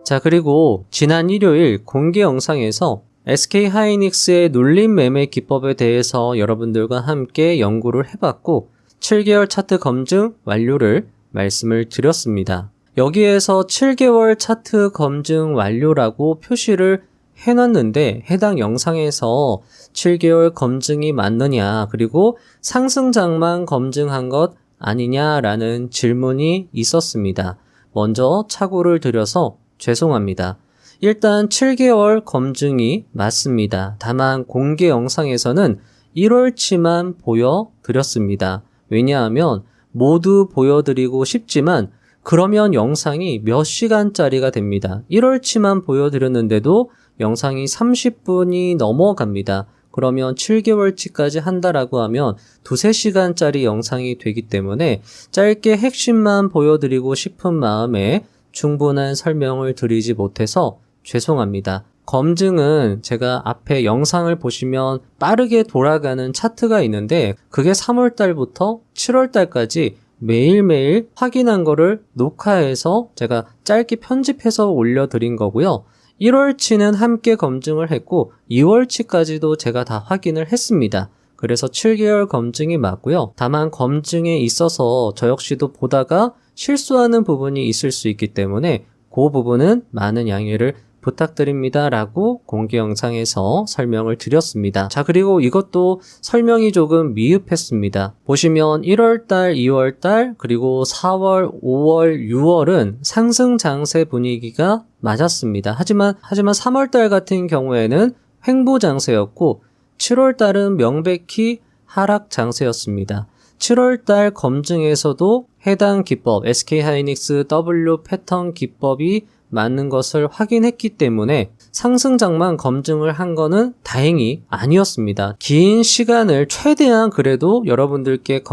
자, 그리고 지난 일요일 공개 영상에서 SK하이닉스의 눌림 매매 기법에 대해서 여러분들과 함께 연구를 해봤고 7개월 차트 검증 완료를 말씀을 드렸습니다. 여기에서 7개월 차트 검증 완료라고 표시를 해놨는데 해당 영상에서 7개월 검증이 맞느냐 그리고 상승장만 검증한 것 아니냐라는 질문이 있었습니다. 먼저 착오를 드려서 죄송합니다. 일단 7개월 검증이 맞습니다. 다만 공개 영상에서는 1월치만 보여드렸습니다. 왜냐하면 모두 보여드리고 싶지만 그러면 영상이 몇 시간짜리가 됩니다. 1월치만 보여드렸는데도 영상이 30분이 넘어갑니다. 그러면 7개월치까지 한다라고 하면 2-3시간짜리 영상이 되기 때문에 짧게 핵심만 보여드리고 싶은 마음에 충분한 설명을 드리지 못해서 죄송합니다. 검증은 제가 앞에 영상을 보시면 빠르게 돌아가는 차트가 있는데 그게 3월달부터 7월달까지 매일매일 확인한 거를 녹화해서 제가 짧게 편집해서 올려드린 거고요. 1월치는 함께 검증을 했고 2월치까지도 제가 다 확인을 했습니다. 그래서 7개월 검증이 맞고요. 다만 검증에 있어서 저 역시도 보다가 실수하는 부분이 있을 수 있기 때문에 그 부분은 많은 양해를 부탁드립니다 라고 공개 영상에서 설명을 드렸습니다. 자, 그리고 이것도 설명이 조금 미흡했습니다. 보시면 1월달, 2월달, 그리고 4월, 5월, 6월은 상승 장세 분위기가 맞았습니다. 하지만 3월달 같은 경우에는 횡보 장세였고 7월달은 명백히 하락 장세였습니다. 7월달 검증에서도 해당 기법, SK하이닉스 W 패턴 기법이 맞는 것을 확인했기 때문에 상승장만 검증을 한 거는 다행히 아니었습니다. 긴 시간을 최대한 그래도 여러분들께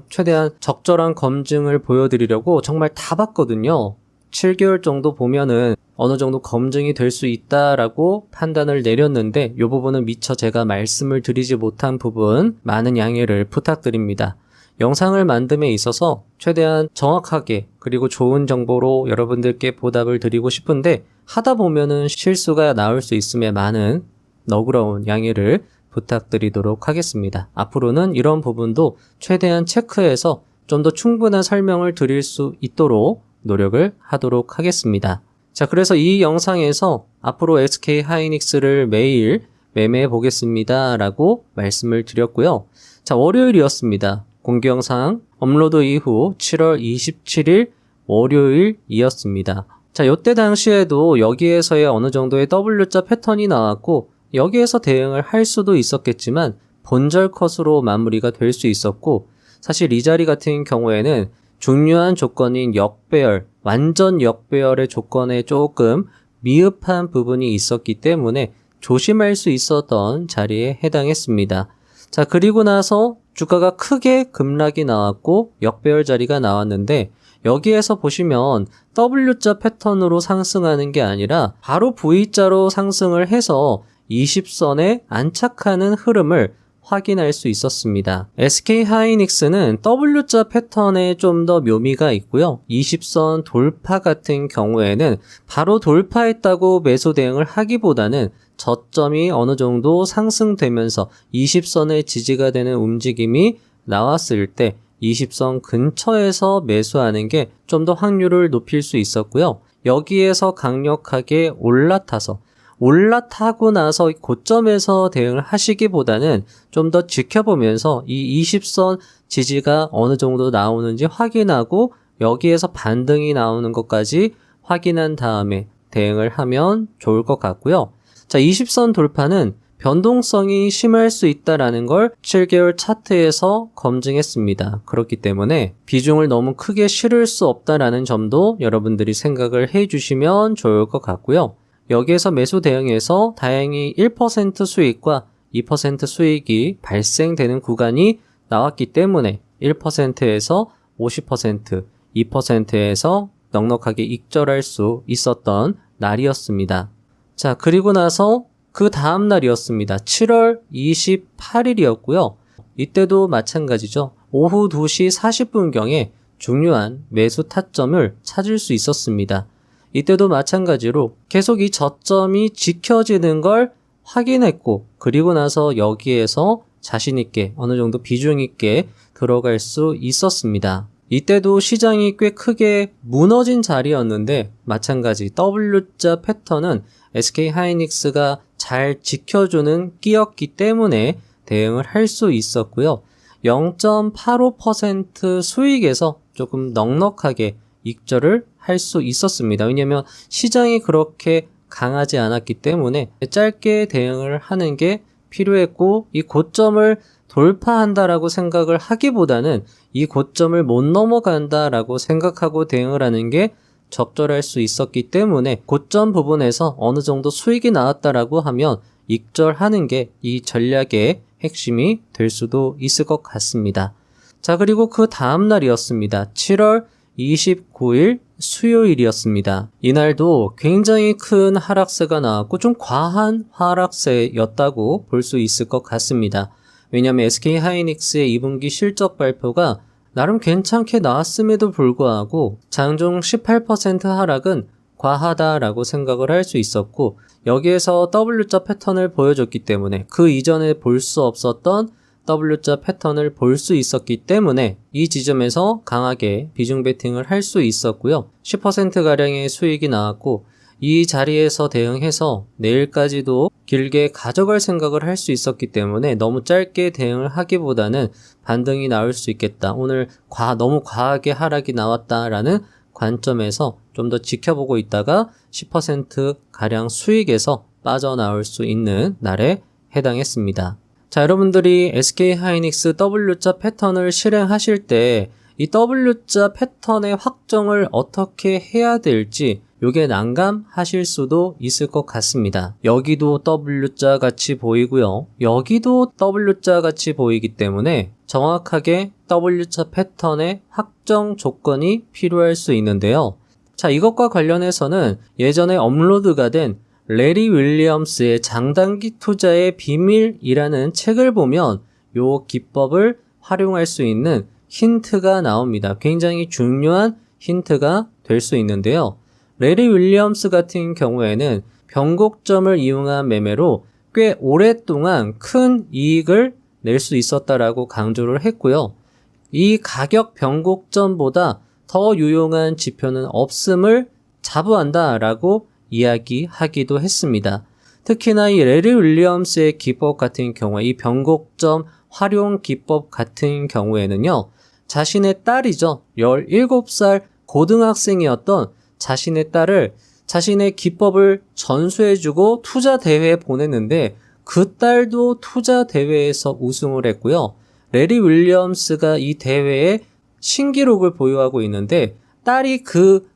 최대한 적절한 검증을 보여드리려고 정말 다 봤거든요. 7개월 정도 보면은 어느 정도 검증이 될 수 있다라고 판단을 내렸는데 이 부분은 미처 제가 말씀을 드리지 못한 부분 많은 양해를 부탁드립니다. 영상을 만듦에 있어서 최대한 정확하게 그리고 좋은 정보로 여러분들께 보답을 드리고 싶은데 하다 보면은 실수가 나올 수 있음에 많은 너그러운 양해를 부탁드리도록 하겠습니다. 앞으로는 이런 부분도 최대한 체크해서 좀 더 충분한 설명을 드릴 수 있도록 노력을 하도록 하겠습니다. 자, 그래서 이 영상에서 앞으로 SK하이닉스를 매일 매매해 보겠습니다 라고 말씀을 드렸고요. 자, 월요일이었습니다. 공개 영상 업로드 이후 7월 27일 월요일이었습니다. 자, 이때 당시에도 여기에서의 어느 정도의 W자 패턴이 나왔고 여기에서 대응을 할 수도 있었겠지만 본절 컷으로 마무리가 될 수 있었고 사실 이 자리 같은 경우에는 중요한 조건인 역배열, 완전 역배열의 조건에 조금 미흡한 부분이 있었기 때문에 조심할 수 있었던 자리에 해당했습니다. 자, 그리고 나서 주가가 크게 급락이 나왔고 역배열 자리가 나왔는데 여기에서 보시면 W자 패턴으로 상승하는 게 아니라 바로 V자로 상승을 해서 20선에 안착하는 흐름을 확인할 수 있었습니다. SK하이닉스는 W자 패턴에 좀 더 묘미가 있고요. 20선 돌파 같은 경우에는 바로 돌파했다고 매수 대응을 하기보다는 저점이 어느 정도 상승되면서 20선의 지지가 되는 움직임이 나왔을 때 20선 근처에서 매수하는 게 좀 더 확률을 높일 수 있었고요. 여기에서 강력하게 올라타고 나서 고점에서 대응을 하시기보다는 좀 더 지켜보면서 이 20선 지지가 어느 정도 나오는지 확인하고 여기에서 반등이 나오는 것까지 확인한 다음에 대응을 하면 좋을 것 같고요. 자, 20선 돌파는 변동성이 심할 수 있다라는 걸 7개월 차트에서 검증했습니다. 그렇기 때문에 비중을 너무 크게 실을 수 없다라는 점도 여러분들이 생각을 해주시면 좋을 것 같고요. 여기에서 매수 대응에서 다행히 1% 수익과 2% 수익이 발생되는 구간이 나왔기 때문에 1%에서 50%, 2%에서 넉넉하게 익절할 수 있었던 날이었습니다. 자, 그리고 나서 그 다음 날이었습니다. 7월 28일이었고요. 이때도 마찬가지죠. 오후 2시 40분경에 중요한 매수 타점을 찾을 수 있었습니다. 이때도 마찬가지로 계속 이 저점이 지켜지는 걸 확인했고, 그리고 나서 여기에서 자신있게 어느 정도 비중있게 들어갈 수 있었습니다. 이때도 시장이 꽤 크게 무너진 자리였는데 마찬가지 W자 패턴은 SK하이닉스가 잘 지켜주는 끼였기 때문에 대응을 할 수 있었고요. 0.85% 수익에서 조금 넉넉하게 익절을 할 수 있었습니다. 왜냐하면 시장이 그렇게 강하지 않았기 때문에 짧게 대응을 하는 게 필요했고, 이 고점을 돌파한다라고 생각을 하기보다는 이 고점을 못 넘어간다라고 생각하고 대응을 하는 게 적절할 수 있었기 때문에 고점 부분에서 어느 정도 수익이 나왔다라고 하면 익절하는 게 이 전략의 핵심이 될 수도 있을 것 같습니다. 자, 그리고 그 다음 날이었습니다. 7월 29일 수요일이었습니다. 이날도 굉장히 큰 하락세가 나왔고 좀 과한 하락세였다고 볼 수 있을 것 같습니다. 왜냐하면 SK하이닉스의 2분기 실적 발표가 나름 괜찮게 나왔음에도 불구하고 장중 18% 하락은 과하다라고 생각을 할 수 있었고, 여기에서 W자 패턴을 보여줬기 때문에 그 이전에 볼 수 없었던 W자 패턴을 볼 수 있었기 때문에 이 지점에서 강하게 비중 베팅을 할 수 있었고요. 10%가량의 수익이 나왔고, 이 자리에서 대응해서 내일까지도 길게 가져갈 생각을 할 수 있었기 때문에 너무 짧게 대응을 하기보다는 반등이 나올 수 있겠다. 오늘 너무 과하게 하락이 나왔다라는 관점에서 좀 더 지켜보고 있다가 10%가량 수익에서 빠져나올 수 있는 날에 해당했습니다. 자, 여러분들이 SK하이닉스 W자 패턴을 실행하실 때 이 W자 패턴의 확정을 어떻게 해야 될지 요게 난감하실 수도 있을 것 같습니다. 여기도 W자 같이 보이고요. 여기도 W자 같이 보이기 때문에 정확하게 W자 패턴의 확정 조건이 필요할 수 있는데요. 자, 이것과 관련해서는 예전에 업로드가 된 레리 윌리엄스의 장단기 투자의 비밀이라는 책을 보면 요 기법을 활용할 수 있는 힌트가 나옵니다. 굉장히 중요한 힌트가 될 수 있는데요. 레리 윌리엄스 같은 경우에는 변곡점을 이용한 매매로 꽤 오랫동안 큰 이익을 낼 수 있었다라고 강조를 했고요. 이 가격 변곡점보다 더 유용한 지표는 없음을 자부한다라고 이야기하기도 했습니다. 특히나 이 레리 윌리엄스의 기법 같은 경우에 이 변곡점 활용 기법 같은 경우에는요. 자신의 딸이죠. 17살 고등학생이었던 자신의 딸을 자신의 기법을 전수해주고 투자 대회에 보냈는데 그 딸도 투자 대회에서 우승을 했고요. 레리 윌리엄스가 이 대회에 신기록을 보유하고 있는데 딸이 그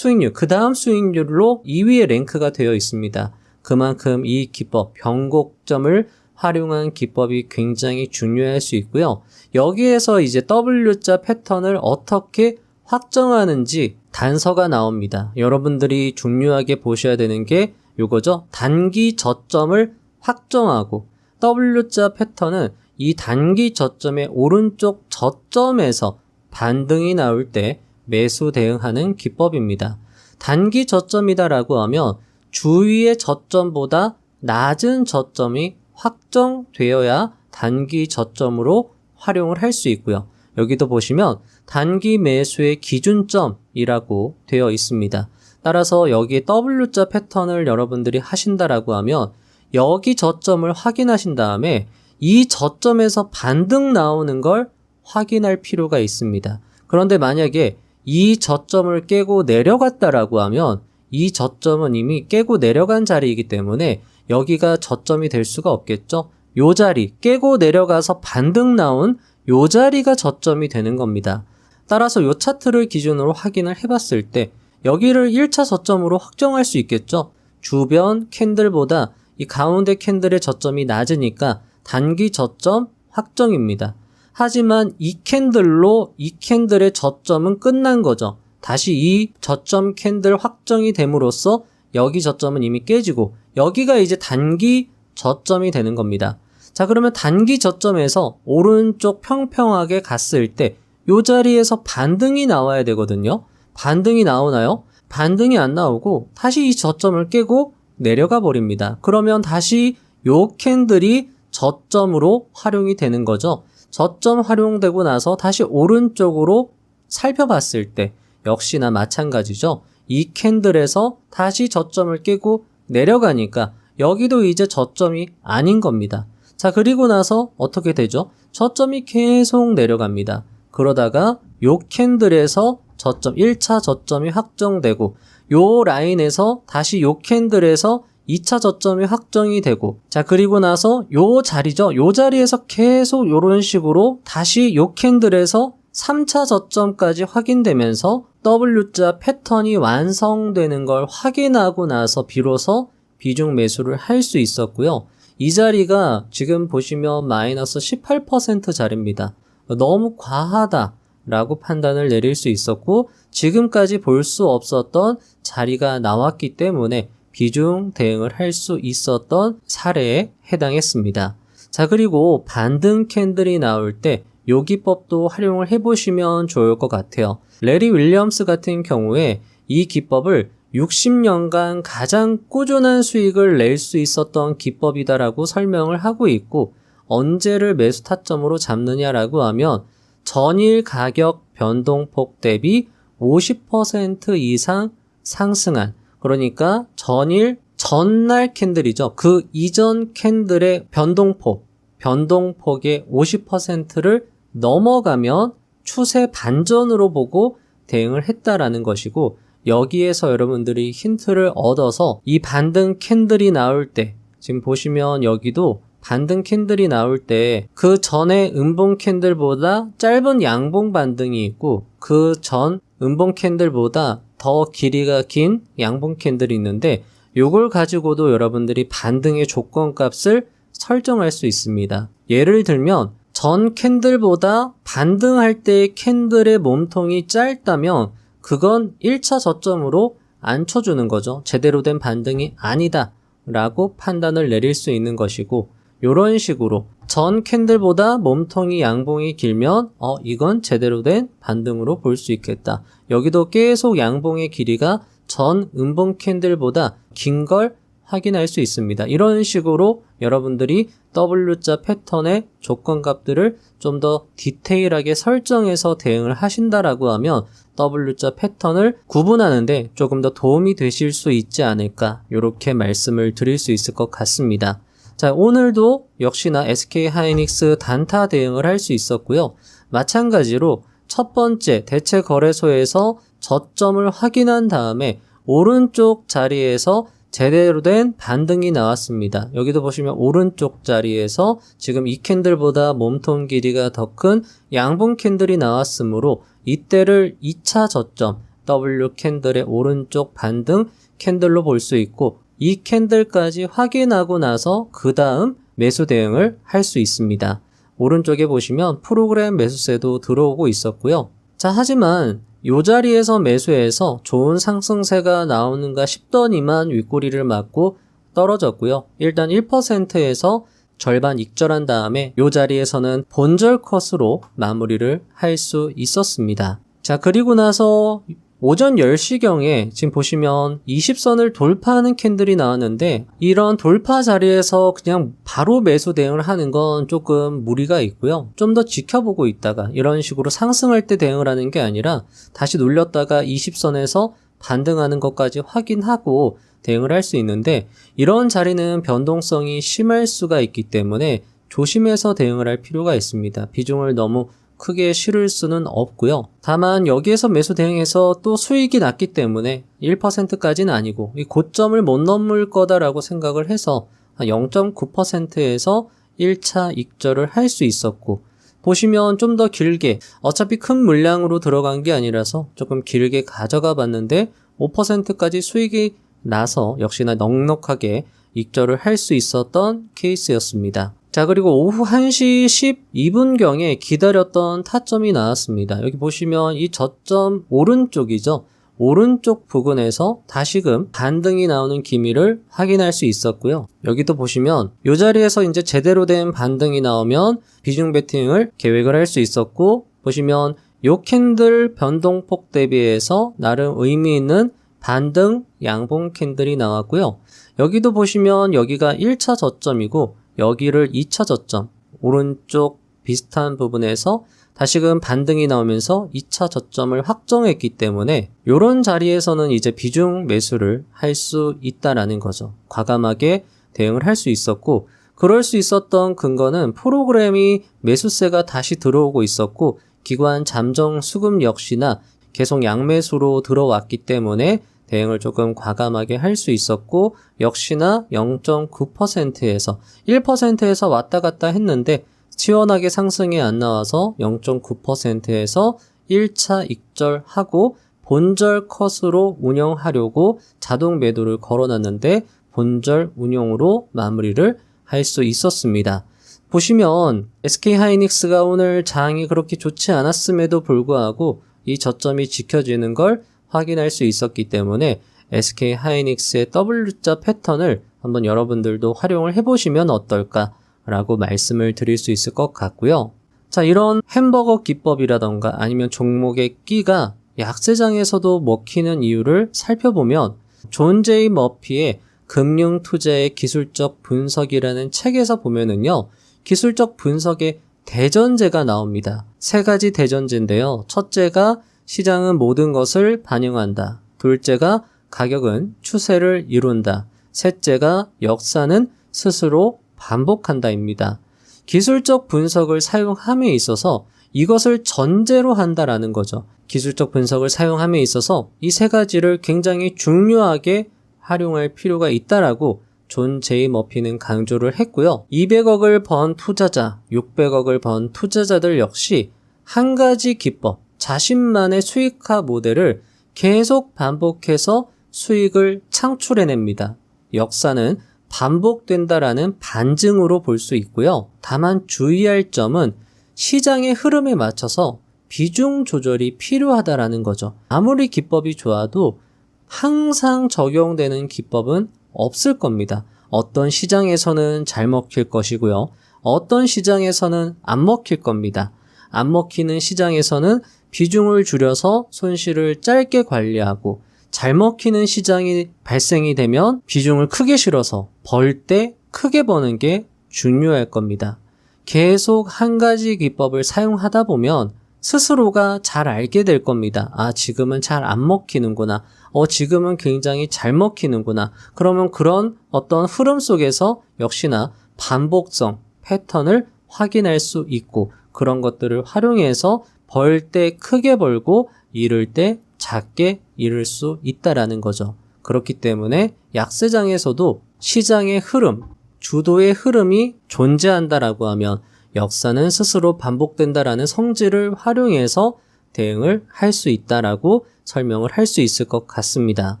다음 수익률로 2위에 랭크가 되어 있습니다. 그만큼 이 기법, 변곡점을 활용한 기법이 굉장히 중요할 수 있고요. 여기에서 이제 W자 패턴을 어떻게 확정하는지 단서가 나옵니다. 여러분들이 중요하게 보셔야 되는 게 요거죠. 단기 저점을 확정하고 W자 패턴은 이 단기 저점의 오른쪽 저점에서 반등이 나올 때 매수 대응하는 기법입니다. 단기 저점이다라고 하면 주위의 저점보다 낮은 저점이 확정되어야 단기 저점으로 활용을 할 수 있고요. 여기도 보시면 단기 매수의 기준점이라고 되어 있습니다. 따라서 여기에 W자 패턴을 여러분들이 하신다라고 하면 여기 저점을 확인하신 다음에 이 저점에서 반등 나오는 걸 확인할 필요가 있습니다. 그런데 만약에 이 저점을 깨고 내려갔다라고 하면 이 저점은 이미 깨고 내려간 자리이기 때문에 여기가 저점이 될 수가 없겠죠. 요 자리 깨고 내려가서 반등 나온 요 자리가 저점이 되는 겁니다. 따라서 요 차트를 기준으로 확인을 해봤을 때 여기를 1차 저점으로 확정할 수 있겠죠. 주변 캔들보다 이 가운데 캔들의 저점이 낮으니까 단기 저점 확정입니다. 하지만 이 캔들로 이 캔들의 저점은 끝난 거죠. 다시 이 저점 캔들 확정이 됨으로써 여기 저점은 이미 깨지고 여기가 이제 단기 저점이 되는 겁니다. 자, 그러면 단기 저점에서 오른쪽 평평하게 갔을 때 요 자리에서 반등이 나와야 되거든요. 반등이 나오나요? 반등이 안 나오고 다시 이 저점을 깨고 내려가 버립니다. 그러면 다시 요 캔들이 저점으로 활용이 되는 거죠. 저점 활용되고 나서 다시 오른쪽으로 살펴봤을 때 역시나 마찬가지죠. 이 캔들에서 다시 저점을 깨고 내려가니까 여기도 이제 저점이 아닌 겁니다. 자, 그리고 나서 어떻게 되죠? 저점이 계속 내려갑니다. 그러다가 요 캔들에서 저점 1차 저점이 확정되고 요 라인에서 다시 요 캔들에서 2차 저점이 확정이 되고, 자, 그리고 나서 요 자리죠. 요 자리에서 계속 요런 식으로 다시 요 캔들에서 3차 저점까지 확인되면서 W자 패턴이 완성되는 걸 확인하고 나서 비로소 비중 매수를 할 수 있었고요. 이 자리가 지금 보시면 마이너스 18% 자리입니다. 너무 과하다라고 판단을 내릴 수 있었고, 지금까지 볼 수 없었던 자리가 나왔기 때문에 비중 대응을 할 수 있었던 사례에 해당했습니다. 자, 그리고 반등 캔들이 나올 때 요 기법도 활용을 해보시면 좋을 것 같아요. 레리 윌리엄스 같은 경우에 이 기법을 60년간 가장 꾸준한 수익을 낼 수 있었던 기법이다라고 설명을 하고 있고, 언제를 매수 타점으로 잡느냐라고 하면 전일 가격 변동폭 대비 50% 이상 상승한, 그러니까 전날 캔들이죠. 그 이전 캔들의 변동폭의 50%를 넘어가면 추세 반전으로 보고 대응을 했다라는 것이고, 여기에서 여러분들이 힌트를 얻어서 이 반등 캔들이 나올 때, 지금 보시면 여기도 반등 캔들이 나올 때 그 전에 음봉 캔들보다 짧은 양봉 반등이 있고, 그 전 음봉 캔들보다 더 길이가 긴 양봉 캔들이 있는데, 요걸 가지고도 여러분들이 반등의 조건값을 설정할 수 있습니다. 예를 들면 전 캔들보다 반등할 때 캔들의 몸통이 짧다면 그건 1차 저점으로 안 쳐주는 거죠. 제대로 된 반등이 아니다 라고 판단을 내릴 수 있는 것이고, 이런 식으로 전 캔들보다 몸통이 양봉이 길면 이건 제대로 된 반등으로 볼 수 있겠다. 여기도 계속 양봉의 길이가 전 음봉 캔들보다 긴 걸 확인할 수 있습니다. 이런 식으로 여러분들이 W자 패턴의 조건값들을 좀 더 디테일하게 설정해서 대응을 하신다라고 하면 W자 패턴을 구분하는데 조금 더 도움이 되실 수 있지 않을까, 이렇게 말씀을 드릴 수 있을 것 같습니다. 자, 오늘도 역시나 SK하이닉스 단타 대응을 할 수 있었고요. 마찬가지로 첫 번째 대체 거래소에서 저점을 확인한 다음에 오른쪽 자리에서 제대로 된 반등이 나왔습니다. 여기도 보시면 오른쪽 자리에서 지금 이 캔들보다 몸통 길이가 더 큰 양봉 캔들이 나왔으므로 이때를 2차 저점 W 캔들의 오른쪽 반등 캔들로 볼 수 있고, 이 캔들까지 확인하고 나서 그 다음 매수 대응을 할 수 있습니다. 오른쪽에 보시면 프로그램 매수세도 들어오고 있었고요. 자, 하지만 요 자리에서 매수해서 좋은 상승세가 나오는가 싶더니만 윗꼬리를 맞고 떨어졌고요. 일단 1%에서 절반 익절한 다음에 요 자리에서는 본절 컷으로 마무리를 할 수 있었습니다. 자, 그리고 나서 오전 10시경에 지금 보시면 20선을 돌파하는 캔들이 나왔는데, 이런 돌파 자리에서 그냥 바로 매수 대응을 하는 건 조금 무리가 있고요. 좀 더 지켜보고 있다가 이런 식으로 상승할 때 대응을 하는 게 아니라 다시 눌렸다가 20선에서 반등하는 것까지 확인하고 대응을 할 수 있는데, 이런 자리는 변동성이 심할 수가 있기 때문에 조심해서 대응을 할 필요가 있습니다. 비중을 너무 크게 실을 수는 없고요. 다만 여기에서 매수 대응해서 또 수익이 났기 때문에 1%까지는 아니고 이 고점을 못 넘을 거다라고 생각을 해서 0.9%에서 1차 익절을 할 수 있었고, 보시면 좀 더 길게, 어차피 큰 물량으로 들어간 게 아니라서 조금 길게 가져가 봤는데 5%까지 수익이 나서 역시나 넉넉하게 익절을 할 수 있었던 케이스였습니다. 자, 그리고 오후 1시 12분경에 기다렸던 타점이 나왔습니다. 여기 보시면 이 저점 오른쪽이죠. 오른쪽 부근에서 다시금 반등이 나오는 기미를 확인할 수 있었고요. 여기도 보시면 이 자리에서 이제 제대로 된 반등이 나오면 비중 베팅을 계획을 할 수 있었고, 보시면 요 캔들 변동폭 대비해서 나름 의미 있는 반등 양봉 캔들이 나왔고요. 여기도 보시면 여기가 1차 저점이고 여기를 2차 저점, 오른쪽 비슷한 부분에서 다시금 반등이 나오면서 2차 저점을 확정했기 때문에 이런 자리에서는 이제 비중 매수를 할 수 있다라는 거죠. 과감하게 대응을 할 수 있었고, 그럴 수 있었던 근거는 프로그램이 매수세가 다시 들어오고 있었고 기관 잠정 수급 역시나 계속 양매수로 들어왔기 때문에 대응을 조금 과감하게 할 수 있었고, 역시나 0.9%에서 1%에서 왔다 갔다 했는데 시원하게 상승이 안 나와서 0.9%에서 1차 익절하고 본절 컷으로 운영하려고 자동 매도를 걸어놨는데 본절 운용으로 마무리를 할 수 있었습니다. 보시면 SK하이닉스가 오늘 장이 그렇게 좋지 않았음에도 불구하고 이 저점이 지켜지는 걸 확인할 수 있었기 때문에 SK하이닉스의 W자 패턴을 한번 여러분들도 활용을 해보시면 어떨까라고 말씀을 드릴 수 있을 것 같고요. 자, 이런 햄버거 기법이라던가 아니면 종목의 끼가 약세장에서도 먹히는 이유를 살펴보면 존 제이 머피의 금융 투자의 기술적 분석이라는 책에서 보면은요, 기술적 분석의 대전제가 나옵니다. 세 가지 대전제인데요. 첫째가 시장은 모든 것을 반영한다. 둘째가 가격은 추세를 이룬다. 셋째가 역사는 스스로 반복한다입니다. 기술적 분석을 사용함에 있어서 이것을 전제로 한다라는 거죠. 기술적 분석을 사용함에 있어서 이 세 가지를 굉장히 중요하게 활용할 필요가 있다라고 존 제이 머피는 강조를 했고요. 200억을 번 투자자, 600억을 번 투자자들 역시 한 가지 기법, 자신만의 수익화 모델을 계속 반복해서 수익을 창출해냅니다. 역사는 반복된다라는 반증으로 볼 수 있고요. 다만 주의할 점은 시장의 흐름에 맞춰서 비중 조절이 필요하다라는 거죠. 아무리 기법이 좋아도 항상 적용되는 기법은 없을 겁니다. 어떤 시장에서는 잘 먹힐 것이고요. 어떤 시장에서는 안 먹힐 겁니다. 안 먹히는 시장에서는 비중을 줄여서 손실을 짧게 관리하고, 잘 먹히는 시장이 발생이 되면 비중을 크게 실어서 벌 때 크게 버는 게 중요할 겁니다. 계속 한 가지 기법을 사용하다 보면 스스로가 잘 알게 될 겁니다. 아, 지금은 잘 안 먹히는구나. 지금은 굉장히 잘 먹히는구나. 그러면 그런 어떤 흐름 속에서 역시나 반복성, 패턴을 확인할 수 있고, 그런 것들을 활용해서 벌 때 크게 벌고 잃을 때 작게 잃을 수 있다라는 거죠. 그렇기 때문에 약세장에서도 시장의 흐름, 주도의 흐름이 존재한다라고 하면 역사는 스스로 반복된다라는 성질을 활용해서 대응을 할 수 있다라고 설명을 할 수 있을 것 같습니다.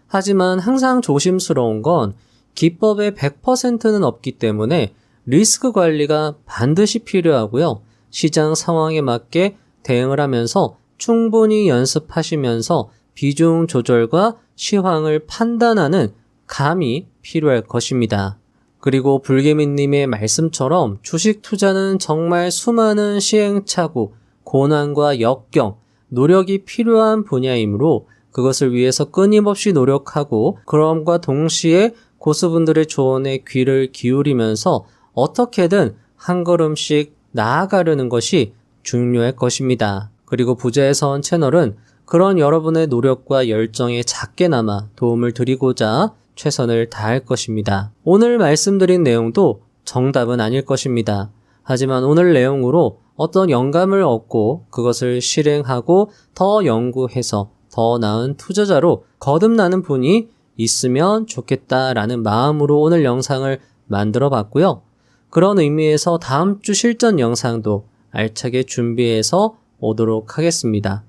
하지만 항상 조심스러운 건 기법의 100%는 없기 때문에 리스크 관리가 반드시 필요하고요. 시장 상황에 맞게 대응을 하면서 충분히 연습하시면서 비중 조절과 시황을 판단하는 감이 필요할 것입니다. 그리고 불개미님의 말씀처럼 주식 투자는 정말 수많은 시행착오, 고난과 역경, 노력이 필요한 분야이므로 그것을 위해서 끊임없이 노력하고, 그럼과 동시에 고수분들의 조언에 귀를 기울이면서 어떻게든 한 걸음씩 나아가려는 것이 중요할 것입니다. 그리고 부자의 선 채널은 그런 여러분의 노력과 열정에 작게나마 도움을 드리고자 최선을 다할 것입니다. 오늘 말씀드린 내용도 정답은 아닐 것입니다. 하지만 오늘 내용으로 어떤 영감을 얻고 그것을 실행하고 더 연구해서 더 나은 투자자로 거듭나는 분이 있으면 좋겠다라는 마음으로 오늘 영상을 만들어 봤고요. 그런 의미에서 다음 주 실전 영상도 알차게 준비해서 오도록 하겠습니다.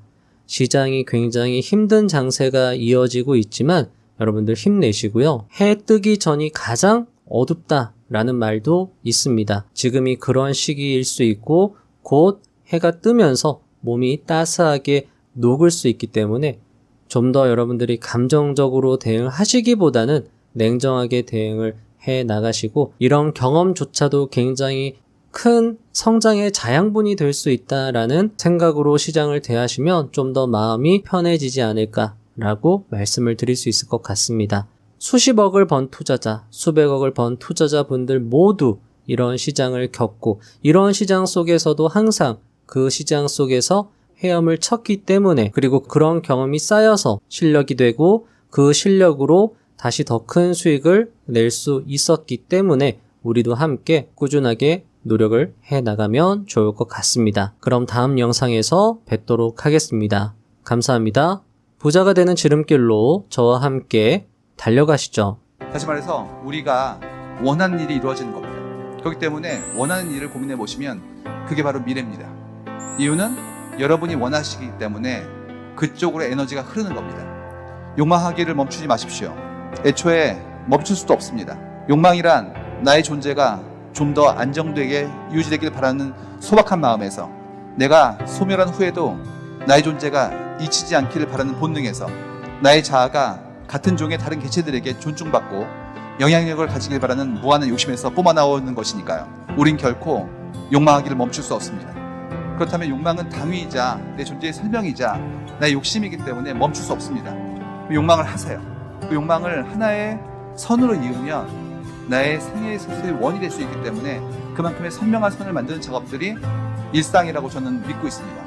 시장이 굉장히 힘든 장세가 이어지고 있지만 여러분들 힘내시고요. 해 뜨기 전이 가장 어둡다라는 말도 있습니다. 지금이 그런 시기일 수 있고 곧 해가 뜨면서 몸이 따스하게 녹을 수 있기 때문에 좀 더 여러분들이 감정적으로 대응하시기보다는 냉정하게 대응을 해 나가시고, 이런 경험조차도 굉장히 큰 성장의 자양분이 될 수 있다라는 생각으로 시장을 대하시면 좀 더 마음이 편해지지 않을까라고 말씀을 드릴 수 있을 것 같습니다. 수십억을 번 투자자, 수백억을 번 투자자분들 모두 이런 시장을 겪고 이런 시장 속에서도 항상 그 시장 속에서 헤엄을 쳤기 때문에 그리고 그런 경험이 쌓여서 실력이 되고 그 실력으로 다시 더 큰 수익을 낼 수 있었기 때문에 우리도 함께 꾸준하게 노력을 해 나가면 좋을 것 같습니다. 그럼 다음 영상에서 뵙도록 하겠습니다. 감사합니다. 부자가 되는 지름길로 저와 함께 달려가시죠. 다시 말해서 우리가 원하는 일이 이루어지는 겁니다. 그렇기 때문에 원하는 일을 고민해 보시면 그게 바로 미래입니다. 이유는 여러분이 원하시기 때문에 그쪽으로 에너지가 흐르는 겁니다. 욕망하기를 멈추지 마십시오. 애초에 멈출 수도 없습니다. 욕망이란 나의 존재가 좀 더 안정되게 유지되길 바라는 소박한 마음에서, 내가 소멸한 후에도 나의 존재가 잊히지 않기를 바라는 본능에서, 나의 자아가 같은 종의 다른 개체들에게 존중받고 영향력을 가지길 바라는 무한한 욕심에서 뿜어나오는 것이니까요. 우린 결코 욕망하기를 멈출 수 없습니다. 그렇다면 욕망은 당위이자 내 존재의 설명이자 나의 욕심이기 때문에 멈출 수 없습니다. 그 욕망을 하세요. 그 욕망을 하나의 선으로 이으면 나의 생애의 스스로의 원이 될 수 있기 때문에 그만큼의 선명한 선을 만드는 작업들이 일상이라고 저는 믿고 있습니다.